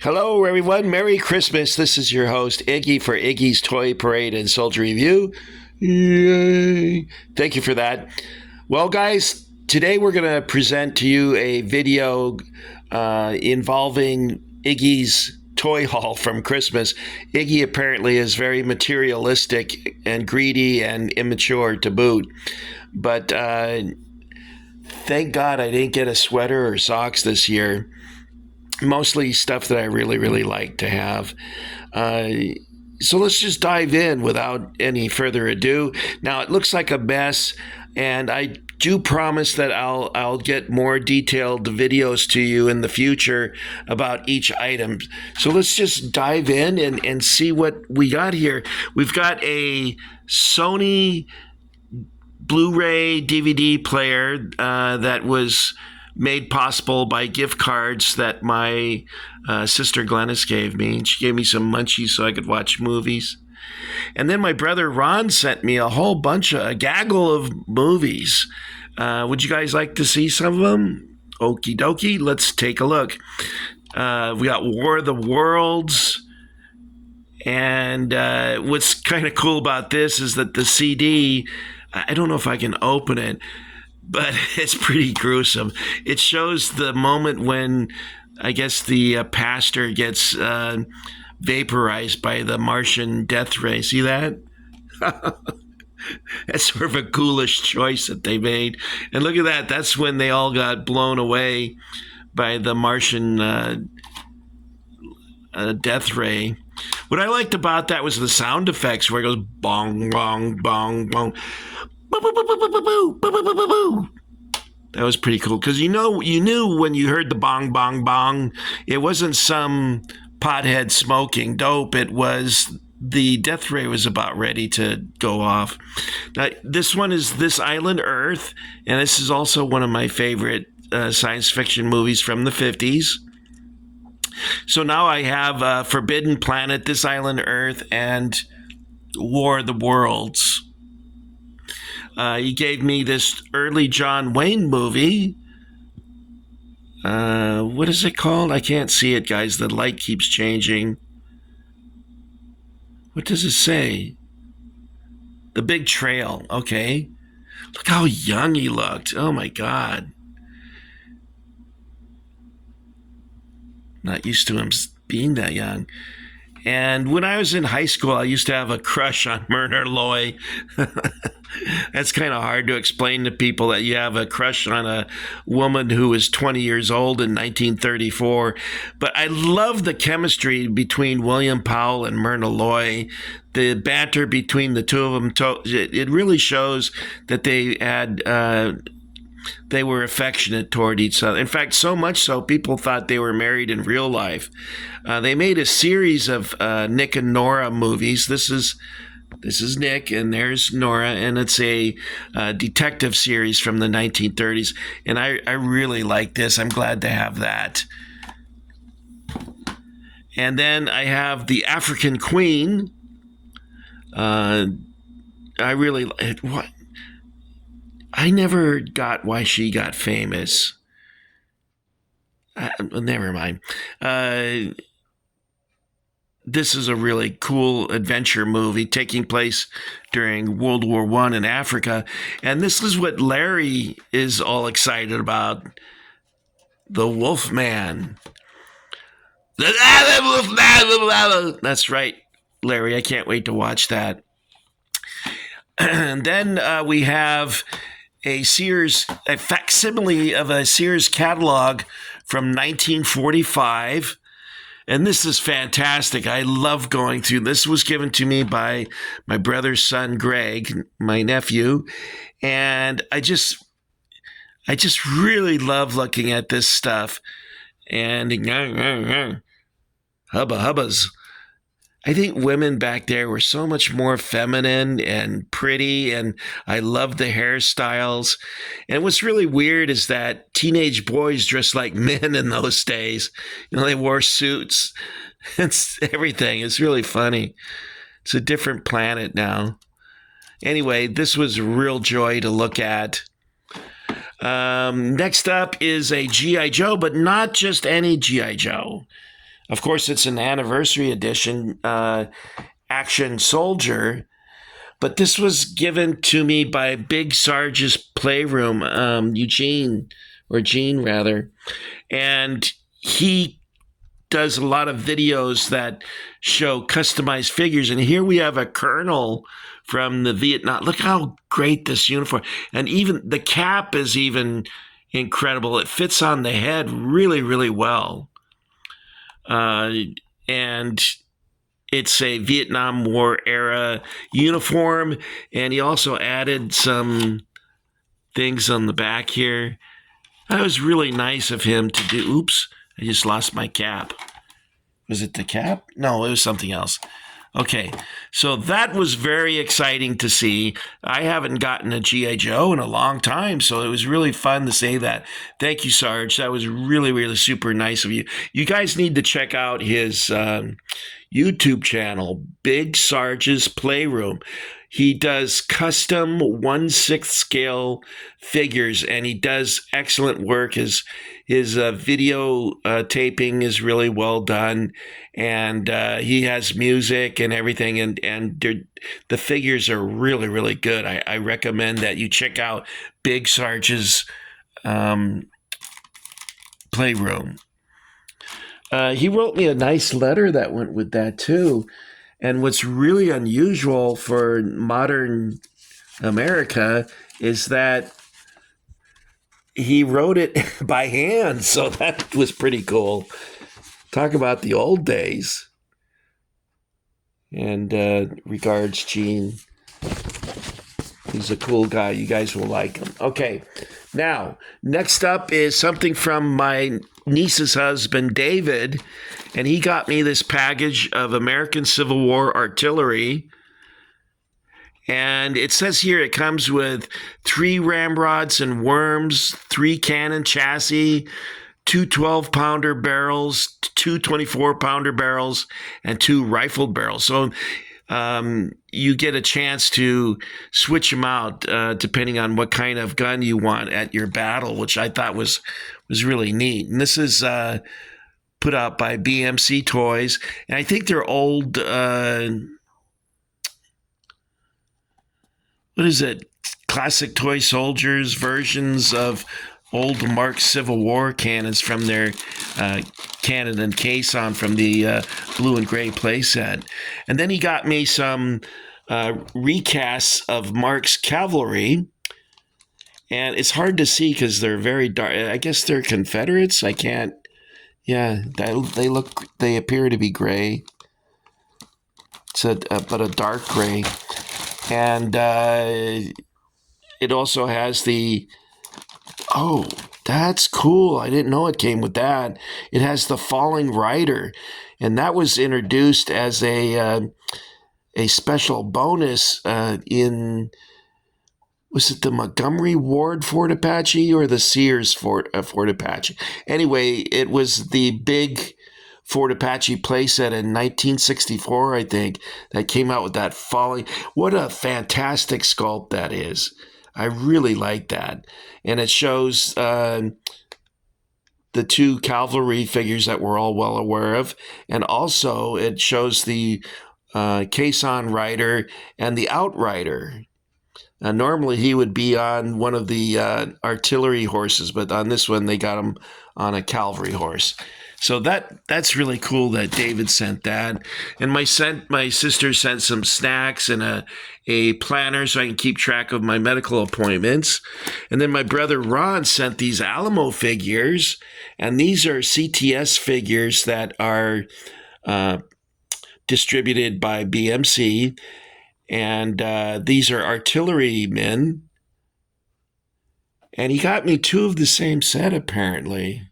Hello, everyone. Merry Christmas. This is your host, Iggy, for Iggy's Toy Parade and Soldier Review. Yay. Thank you for that. Well, guys, today we're going to present to you a video involving Iggy's toy haul from Christmas. Iggy apparently is very materialistic and greedy and immature to boot. But thank God I didn't get a sweater or socks this year. Mostly stuff that I really, really like to have. So let's just dive in without any further ado. Now, it looks like a mess, and I do promise that I'll get more detailed videos to you in the future about each item. So let's just dive in and see what we got here. We've got a Sony Blu-ray DVD player that was made possible by gift cards that my sister Glennis gave me. She gave me some munchies so I could watch movies. And then my brother Ron sent me a gaggle of movies. Would you guys like to see some of them? Okie dokie, let's take a look. We got War of the Worlds. And what's kind of cool about this is that the CD, I don't know if I can open it, but it's pretty gruesome. It shows the moment when, I guess, the pastor gets vaporized by the Martian death ray. See that? That's sort of a ghoulish choice that they made. And look at that. That's when they all got blown away by the Martian death ray. What I liked about that was the sound effects where it goes bong, bong, bong, bong. That was pretty cool because you knew when you heard the bong bong bong, it wasn't some pothead smoking dope. It was the death ray was about ready to go off. Now, this one is This Island Earth, and this is also one of my favorite science fiction movies from the 50s. So now I have Forbidden Planet, This Island Earth, and War of the Worlds. He gave me this early John Wayne movie. What is it called? I can't see it, guys. The light keeps changing. What does it say? The Big Trail. Okay. Look how young he looked. Oh, my God. Not used to him being that young. And when I was in high school, I used to have a crush on Myrna Loy. That's kind of hard to explain to people that you have a crush on a woman who was 20 years old in 1934. But I love the chemistry between William Powell and Myrna Loy. The banter between the two of them, it really shows that they were affectionate toward each other. In fact, so much so, people thought they were married in real life. They made a series of Nick and Nora movies. This is Nick, and there's Nora, and it's a detective series from the 1930s. And I really like this. I'm glad to have that. And then I have The African Queen. I never got why she got famous. Never mind. This is a really cool adventure movie taking place during World War I in Africa. And this is what Larry is all excited about. The Wolfman. That's right, Larry. I can't wait to watch that. And then we have a facsimile of a Sears catalog from 1945. And this is fantastic. I love going through. This was given to me by my brother's son, Greg, my nephew. And I just really love looking at this stuff. And hubba hubbas. I think women back there were so much more feminine and pretty, and I loved the hairstyles. And what's really weird is that teenage boys dressed like men in those days. They wore suits. It's everything. It's really funny. It's a different planet now. Anyway, this was a real joy to look at. Next up is a G.I. Joe, but not just any G.I. Joe. Of course, it's an anniversary edition action soldier, but this was given to me by Big Sarge's Playroom, Gene rather, and he does a lot of videos that show customized figures. And here we have a colonel from the Vietnam. Look how great this uniform, and even the cap is even incredible. It fits on the head really, really well. And it's a Vietnam War era uniform. And he also added some things on the back here. That was really nice of him to do. Oops, I just lost my cap. Was it the cap? No, it was something else. Okay, so that was very exciting to see. I haven't gotten a G.I. Joe in a long time, so it was really fun to say that. Thank you, Sarge. That was really, really super nice of you. You guys need to check out his YouTube channel, Big Sarge's Playroom. He does custom 1/6 scale figures, and he does excellent work. His video taping is really well done, and he has music and everything, and the figures are really, really good. I recommend that you check out Big Sarge's Playroom. He wrote me a nice letter that went with that too. And what's really unusual for modern America is that he wrote it by hand. So that was pretty cool. Talk about the old days. And regards, Gene. He's a cool guy. You guys will like him. Okay. Now, next up is something from my niece's husband, David, and he got me this package of American Civil War artillery. And it says here it comes with 3 ramrods and worms, 3 cannon chassis, 2 12-pounder barrels, 2 24-pounder barrels, and 2 rifled barrels. So you get a chance to switch them out depending on what kind of gun you want at your battle, which I thought was really neat. And this is put out by BMC Toys, and I think they're old. What is it? Classic Toy Soldiers versions of old Mark Civil War cannons from their cannon and caisson from the blue and gray playset. And then he got me some recasts of Mark's cavalry. And it's hard to see because they're very dark. I guess they're Confederates. I can't. Yeah, they appear to be gray. It's but a dark gray. And it also has the. Oh, that's cool. I didn't know it came with that. It has the Falling Rider, and that was introduced as a special bonus in, was it the Montgomery Ward Fort Apache or the Sears Fort Apache? Anyway, it was the big Fort Apache playset in 1964, I think, that came out with that Falling. What a fantastic sculpt that is. I really like that. And it shows the 2 cavalry figures that we're all well aware of. And also it shows the caisson rider and the outrider. Normally he would be on one of the artillery horses, but on this one they got him on a cavalry horse. So that's really cool that David sent that. And my sister sent some snacks and a planner so I can keep track of my medical appointments. And then my brother Ron sent these Alamo figures, and these are CTS figures that are distributed by BMC. And these are artillerymen. And he got me 2 of the same set, apparently.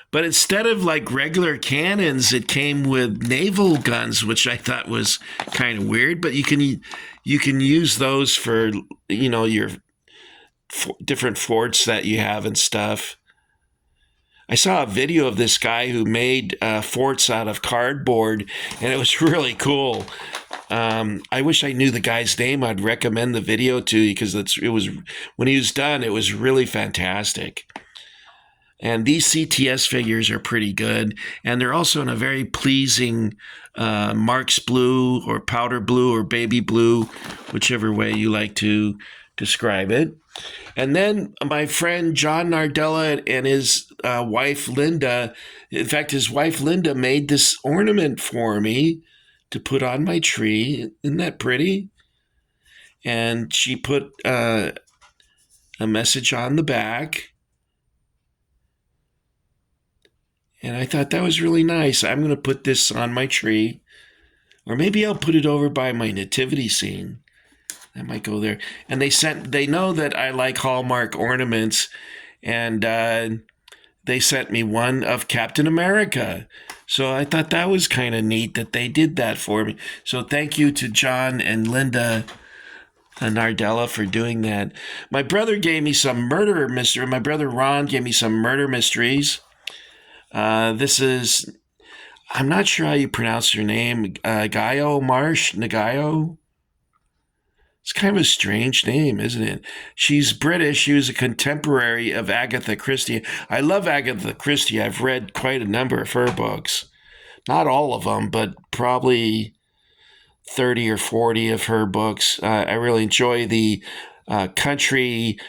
But instead of like regular cannons, it came with naval guns, which I thought was kind of weird. But you can use those for, your different forts that you have and stuff. I saw a video of this guy who made forts out of cardboard, and it was really cool. I wish I knew the guy's name. I'd recommend the video to you because it was when he was done, it was really fantastic. And these CTS figures are pretty good. And they're also in a very pleasing Mark's blue or powder blue or baby blue, whichever way you like to describe it. And then my friend John Nardella and his wife Linda, in fact, his wife Linda made this ornament for me to put on my tree. Isn't that pretty? And she put a message on the back. And I thought that was really nice. I'm going to put this on my tree. Or maybe I'll put it over by my nativity scene. I might go there. And they know that I like Hallmark ornaments. And they sent me one of Captain America. So I thought that was kind of neat that they did that for me. So thank you to John and Linda Nardella for doing that. My brother gave me some murder mystery. My brother Ron gave me some murder mysteries. This is, I'm not sure how you pronounce her name, Gaio Marsh, Nagayo. It's kind of a strange name, isn't it? She's British. She was a contemporary of Agatha Christie. I love Agatha Christie. I've read quite a number of her books. Not all of them, but probably 30 or 40 of her books. I really enjoy the country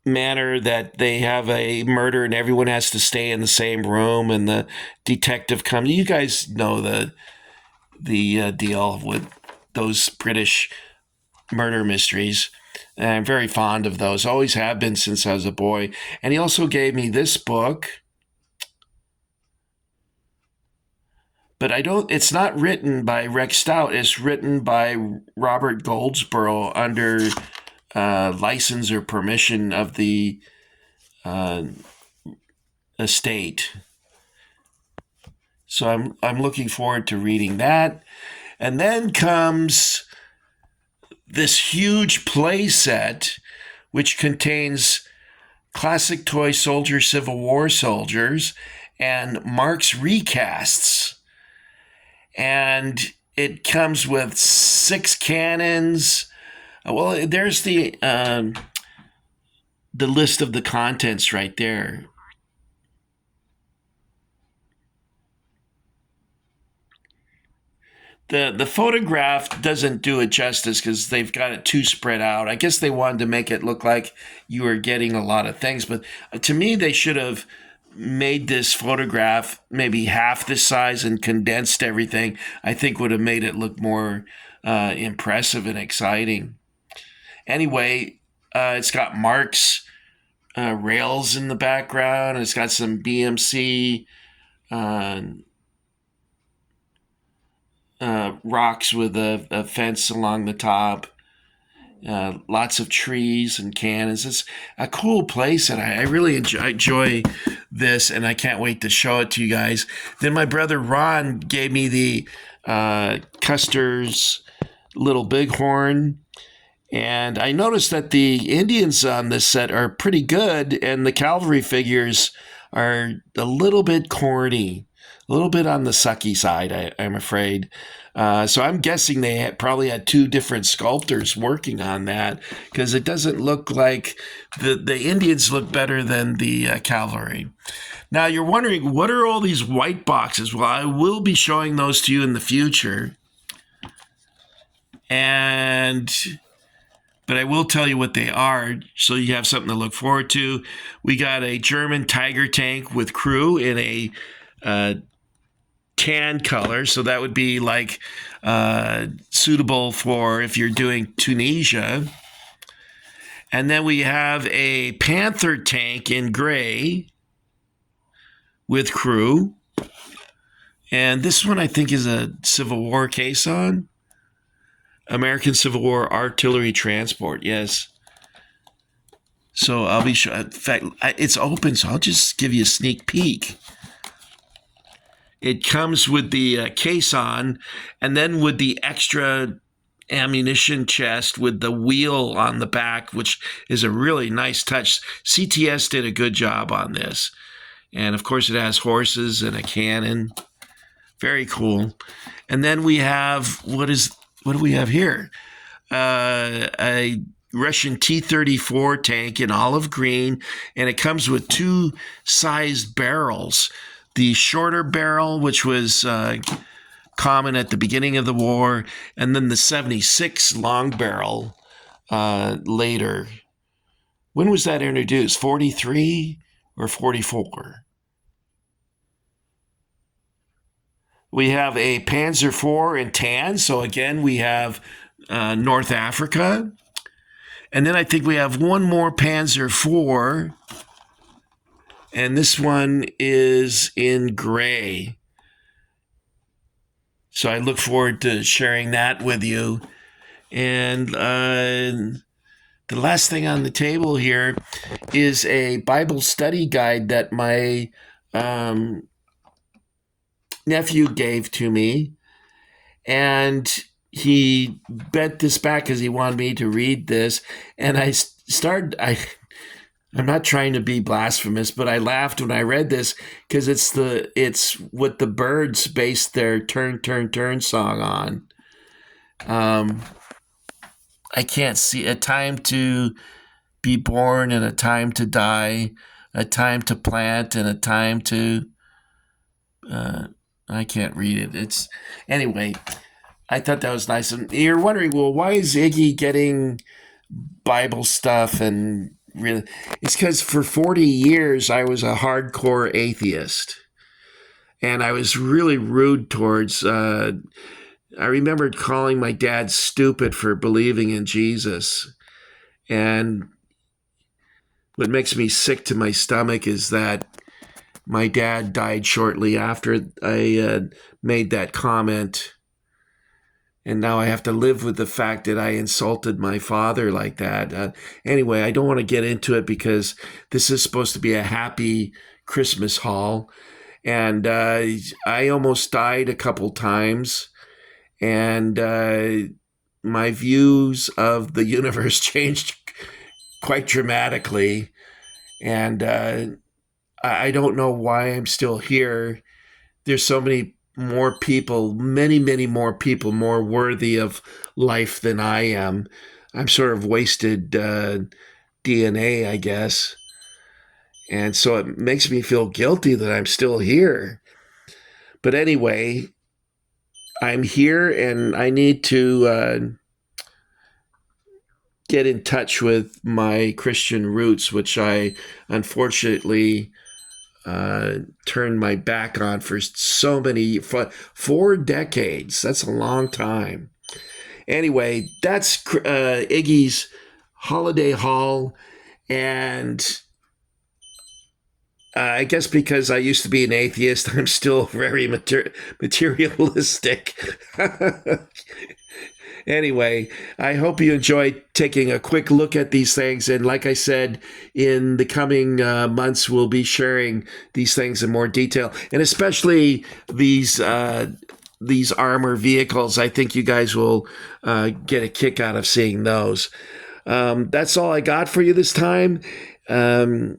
manner that they have a murder and everyone has to stay in the same room and the detective comes. You guys know the deal with those British murder mysteries. And I'm very fond of those. Always have been since I was a boy. And he also gave me this book. But it's not written by Rex Stout. It's written by Robert Goldsboro under license or permission of the estate. So I'm looking forward to reading that. And then comes this huge play set, which contains classic toy soldier, Civil War soldiers, and Mark's recasts. And it comes with 6 cannons. Well, there's the list of the contents right there. The photograph doesn't do it justice because they've got it too spread out. I guess they wanted to make it look like you were getting a lot of things. But to me, they should have made this photograph maybe half this size and condensed everything. I think would have made it look more impressive and exciting. Anyway, it's got Mark's rails in the background. It's got some BMC rocks with a fence along the top. Lots of trees and cannons. It's a cool place, and I really enjoy this, and I can't wait to show it to you guys. Then my brother Ron gave me the Custer's Little Bighorn, and I noticed that the Indians on this set are pretty good, and the cavalry figures are a little bit corny, a little bit on the sucky side, I'm afraid. So I'm guessing they probably had 2 different sculptors working on that because it doesn't look like the Indians look better than the cavalry. Now you're wondering, what are all these white boxes? Well, I will be showing those to you in the future. But I will tell you what they are so you have something to look forward to. We got a German Tiger tank with crew in a tan color, so that would be like suitable for if you're doing Tunisia. And then we have a Panther tank in gray with crew. And this one I think is a Civil War caisson. American Civil War artillery transport, yes. So I'll be sure. In fact, it's open, so I'll just give you a sneak peek. It comes with the caisson and then with the extra ammunition chest with the wheel on the back, which is a really nice touch. CTS did a good job on this. And, of course, it has horses and a cannon. Very cool. And then we have, what do we have here? A Russian T-34 tank in olive green, and it comes with two sized barrels. The shorter barrel, which was common at the beginning of the war, and then the 76 long barrel later. When was that introduced? 43 or 44? We have a Panzer IV in tan. So again, we have North Africa. And then I think we have one more Panzer IV. And this one is in gray. So I look forward to sharing that with you. And the last thing on the table here is a Bible study guide that my nephew gave to me, and he bent this back because he wanted me to read this, and I'm not trying to be blasphemous, but I laughed when I read this because it's what the Byrds based their Turn, Turn, Turn song on. I can't see a time to be born and a time to die, a time to plant and a time to I can't read it. Anyway, I thought that was nice. And you're wondering, well, why is Iggy getting Bible stuff? And really, it's because for 40 years I was a hardcore atheist, and I was really rude towards. I remembered calling my dad stupid for believing in Jesus, and what makes me sick to my stomach is that my dad died shortly after I made that comment. And now I have to live with the fact that I insulted my father like that. Anyway, I don't want to get into it because this is supposed to be a happy Christmas haul. And I almost died a couple times. And my views of the universe changed quite dramatically. And I don't know why I'm still here. There's so many more people, many, many more people more worthy of life than I am. I'm sort of wasted DNA, I guess. And so it makes me feel guilty that I'm still here. But anyway, I'm here and I need to get in touch with my Christian roots, which I unfortunately turned my back on for so many, 4 decades. That's a long time. Anyway, that's Iggy's holiday haul. And I guess because I used to be an atheist, I'm still very materialistic. Anyway, I hope you enjoyed taking a quick look at these things. And like I said, in the coming months, we'll be sharing these things in more detail, and especially these armor vehicles. I think you guys will get a kick out of seeing those. That's all I got for you this time. Again,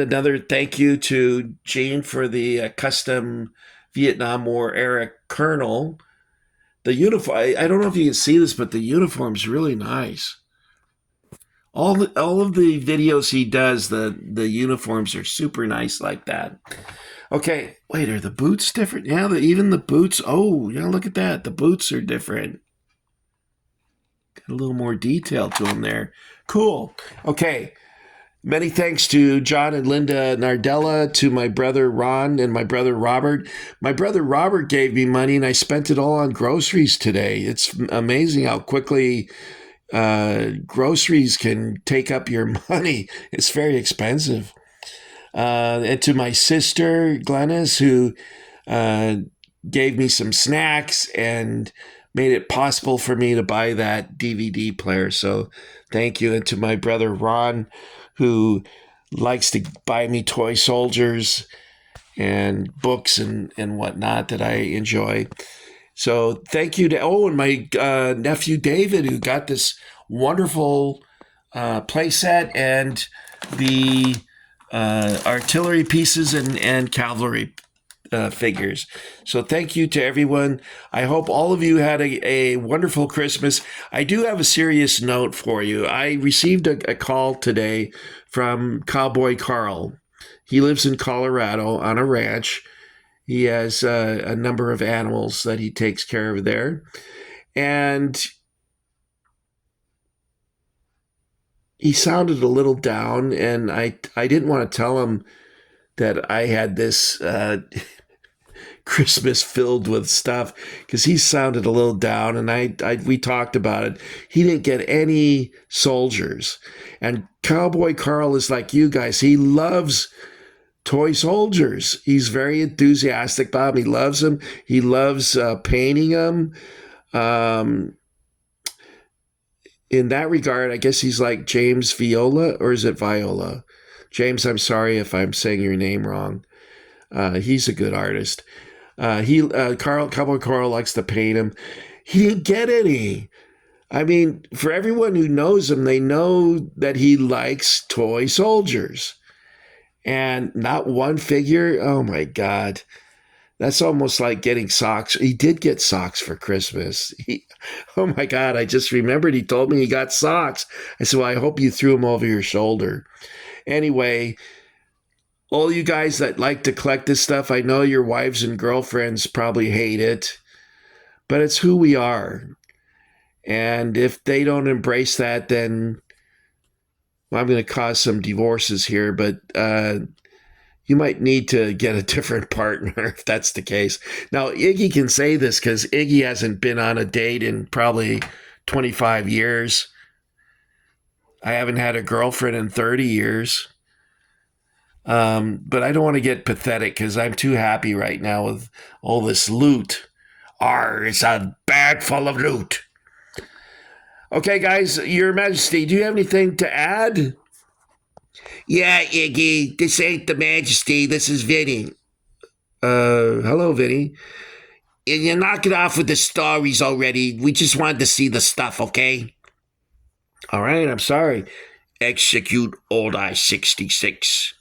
another thank you to Gene for the custom Vietnam War era Colonel. The uniform, I don't know if you can see this, but the uniform's really nice. All of the videos he does, the uniforms are super nice like that. Okay, wait, are the boots different? Yeah, even the boots. Oh, yeah, look at that. The boots are different. Got a little more detail to them there. Cool. Okay. Many thanks to John and Linda Nardella, to my brother Ron and my brother Robert. My brother Robert gave me money and I spent it all on groceries today. It's amazing how quickly groceries can take up your money. It's very expensive. And to my sister Glennis, who gave me some snacks and made it possible for me to buy that DVD player. So thank you. And to my brother Ron, who likes to buy me toy soldiers and books and whatnot that I enjoy. So thank you to, and my nephew David, who got this wonderful playset and the artillery pieces and cavalry figures. So thank you to everyone. I hope all of you had a wonderful Christmas. I do have a serious note for you. I received a call today from Cowboy Carl. He lives in Colorado on a ranch. He has a number of animals that he takes care of there. And he sounded a little down, and I didn't want to tell him that I had this Christmas filled with stuff, because he sounded a little down, and we talked about it. He didn't get any soldiers. And Cowboy Carl is like you guys. He loves toy soldiers. He's very enthusiastic about them. He loves them. He loves painting them. In that regard, I guess he's like James Viola, or is it Viola? James, I'm sorry if I'm saying your name wrong. He's a good artist. Cowboy Carl likes to paint him. He didn't get any. I mean, for everyone who knows him, they know that he likes toy soldiers. And not one figure. Oh my God. That's almost like getting socks. He did get socks for Christmas. Oh my God. I just remembered he told me he got socks. I said, well, I hope you threw them over your shoulder. Anyway, all you guys that like to collect this stuff, I know your wives and girlfriends probably hate it, but it's who we are. And if they don't embrace that, then I'm going to cause some divorces here, but you might need to get a different partner if that's the case. Now, Iggy can say this because Iggy hasn't been on a date in probably 25 years. I haven't had a girlfriend in 30 years. But I don't want to get pathetic because I'm too happy right now with all this loot. It's a bag full of loot. Okay, guys, Your Majesty, do you have anything to add? Yeah, Iggy, this ain't the Majesty. This is Vinny. Hello, Vinny. You knock it off with the stories already. We just wanted to see the stuff, okay? All right, I'm sorry. Execute Order 66.